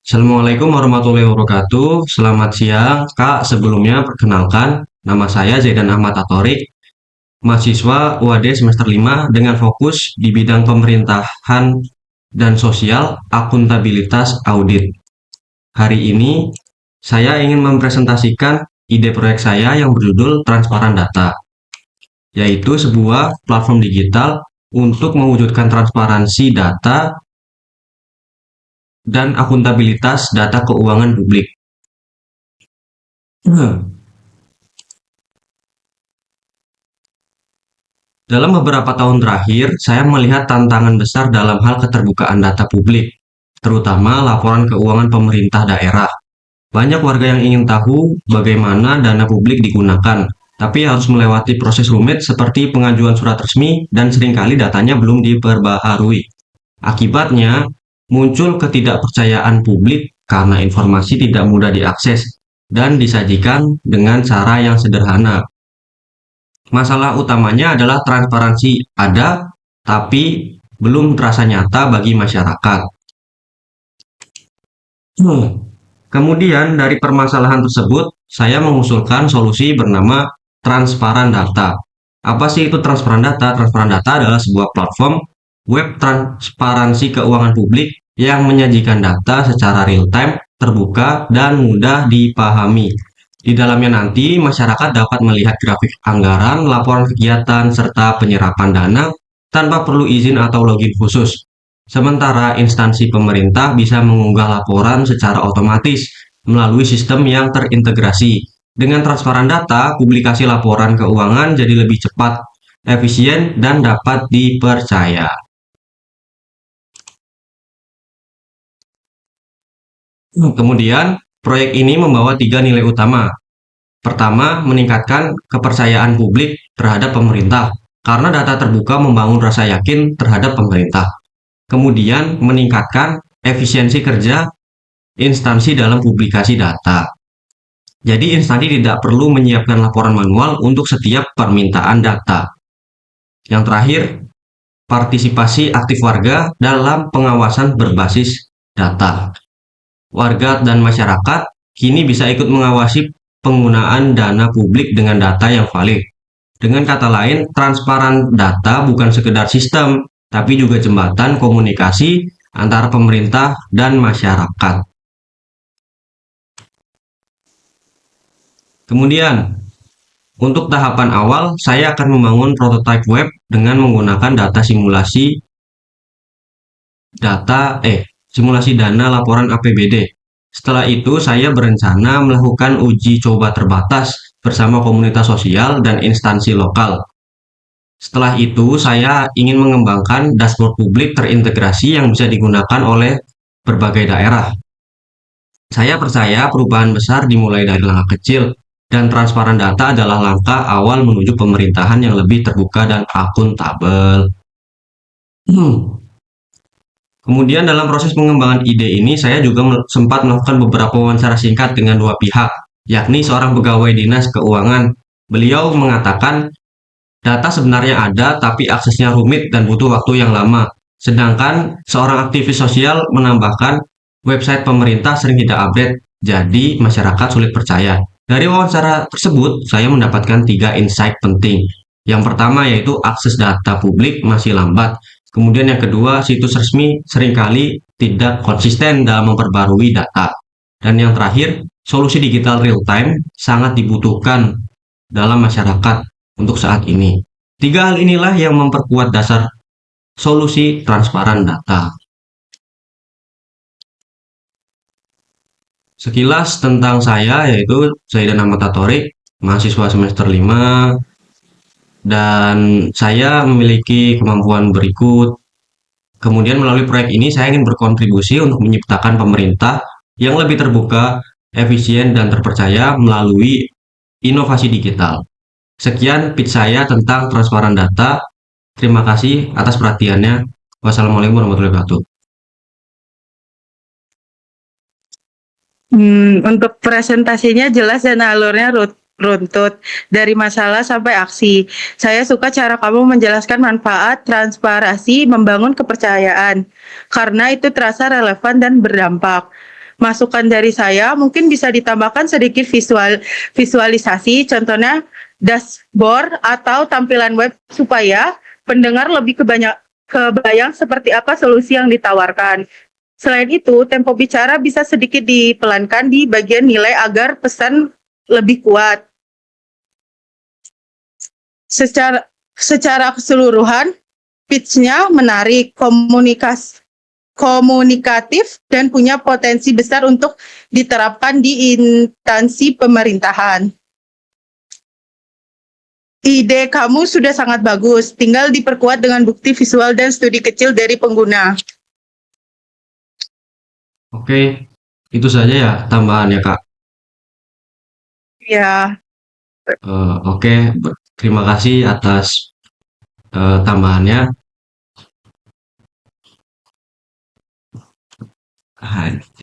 Assalamualaikum warahmatullahi wabarakatuh. Selamat siang, Kak. Sebelumnya perkenalkan, nama saya Zaidan Ahmad Atorik, mahasiswa UAD semester 5 dengan fokus di bidang pemerintahan dan sosial, akuntabilitas audit. Hari ini, saya ingin mempresentasikan ide proyek saya yang berjudul Transparan Data, yaitu sebuah platform digital untuk mewujudkan transparansi data dan akuntabilitas data keuangan publik. Dalam beberapa tahun terakhir, saya melihat tantangan besar dalam hal keterbukaan data publik, terutama laporan keuangan pemerintah daerah. Banyak warga yang ingin tahu bagaimana dana publik digunakan, tapi harus melewati proses rumit seperti pengajuan surat resmi dan seringkali datanya belum diperbaharui. Akibatnya, muncul ketidakpercayaan publik karena informasi tidak mudah diakses dan disajikan dengan cara yang sederhana. Masalah utamanya adalah transparansi ada, tapi belum terasa nyata bagi masyarakat. Kemudian dari permasalahan tersebut, saya mengusulkan solusi bernama Transparan Data. Apa sih itu Transparan Data? Transparan Data adalah sebuah platform web transparansi keuangan publik yang menyajikan data secara real-time, terbuka, dan mudah dipahami. Di dalamnya nanti, masyarakat dapat melihat grafik anggaran, laporan kegiatan, serta penyerapan dana tanpa perlu izin atau login khusus. Sementara instansi pemerintah bisa mengunggah laporan secara otomatis melalui sistem yang terintegrasi. Dengan transparan data, publikasi laporan keuangan jadi lebih cepat, efisien, dan dapat dipercaya. Kemudian, proyek ini membawa 3 nilai utama. Pertama, meningkatkan kepercayaan publik terhadap pemerintah, karena data terbuka membangun rasa yakin terhadap pemerintah. Kemudian, meningkatkan efisiensi kerja instansi dalam publikasi data. Jadi, instansi tidak perlu menyiapkan laporan manual untuk setiap permintaan data. Yang terakhir, partisipasi aktif warga dalam pengawasan berbasis data. Warga dan masyarakat kini bisa ikut mengawasi penggunaan dana publik dengan data yang valid. Dengan kata lain, transparan data bukan sekedar sistem, tapi juga jembatan komunikasi antara pemerintah dan masyarakat. Kemudian, untuk tahapan awal, saya akan membangun prototipe web dengan menggunakan simulasi dana laporan APBD. Setelah itu, saya berencana melakukan uji coba terbatas bersama komunitas sosial dan instansi lokal. Setelah itu, saya ingin mengembangkan dashboard publik terintegrasi yang bisa digunakan oleh berbagai daerah. Saya percaya perubahan besar dimulai dari langkah kecil, dan transparan data adalah langkah awal menuju pemerintahan yang lebih terbuka dan akuntabel. Kemudian dalam proses pengembangan ide ini, saya juga sempat melakukan beberapa wawancara singkat dengan dua pihak, yakni seorang pegawai dinas keuangan. Beliau mengatakan data sebenarnya ada, tapi aksesnya rumit dan butuh waktu yang lama. Sedangkan seorang aktivis sosial menambahkan website pemerintah sering tidak update, jadi masyarakat sulit percaya. Dari wawancara tersebut, saya mendapatkan 3 insight penting. Yang pertama yaitu akses data publik masih lambat. Kemudian yang kedua, situs resmi seringkali tidak konsisten dalam memperbarui data. Dan yang terakhir, solusi digital real time sangat dibutuhkan dalam masyarakat untuk saat ini. 3 hal inilah yang memperkuat dasar solusi transparan data. Sekilas tentang saya, yaitu Zaidan Ahmad Atorik, mahasiswa semester 5, dan saya memiliki kemampuan berikut. Kemudian melalui proyek ini saya ingin berkontribusi untuk menciptakan pemerintah yang lebih terbuka, efisien, dan terpercaya melalui inovasi digital. Sekian pitch saya tentang transparan data. Terima kasih atas perhatiannya. Wassalamualaikum warahmatullahi wabarakatuh. Untuk presentasinya jelas dan alurnya runtut, dari masalah sampai aksi. Saya suka cara kamu menjelaskan manfaat, transparansi, membangun kepercayaan, karena itu terasa relevan dan berdampak. Masukan dari saya mungkin bisa ditambahkan sedikit visualisasi, contohnya dashboard atau tampilan web supaya pendengar lebih kebayang seperti apa solusi yang ditawarkan. Selain itu, tempo bicara bisa sedikit dipelankan di bagian nilai agar pesan lebih kuat. Secara keseluruhan, pitch-nya menarik, komunikatif, dan punya potensi besar untuk diterapkan di instansi pemerintahan. Ide kamu sudah sangat bagus, tinggal diperkuat dengan bukti visual dan studi kecil dari pengguna. Oke, itu saja ya tambahannya, Kak. Ya, Oke, terima kasih atas tambahannya.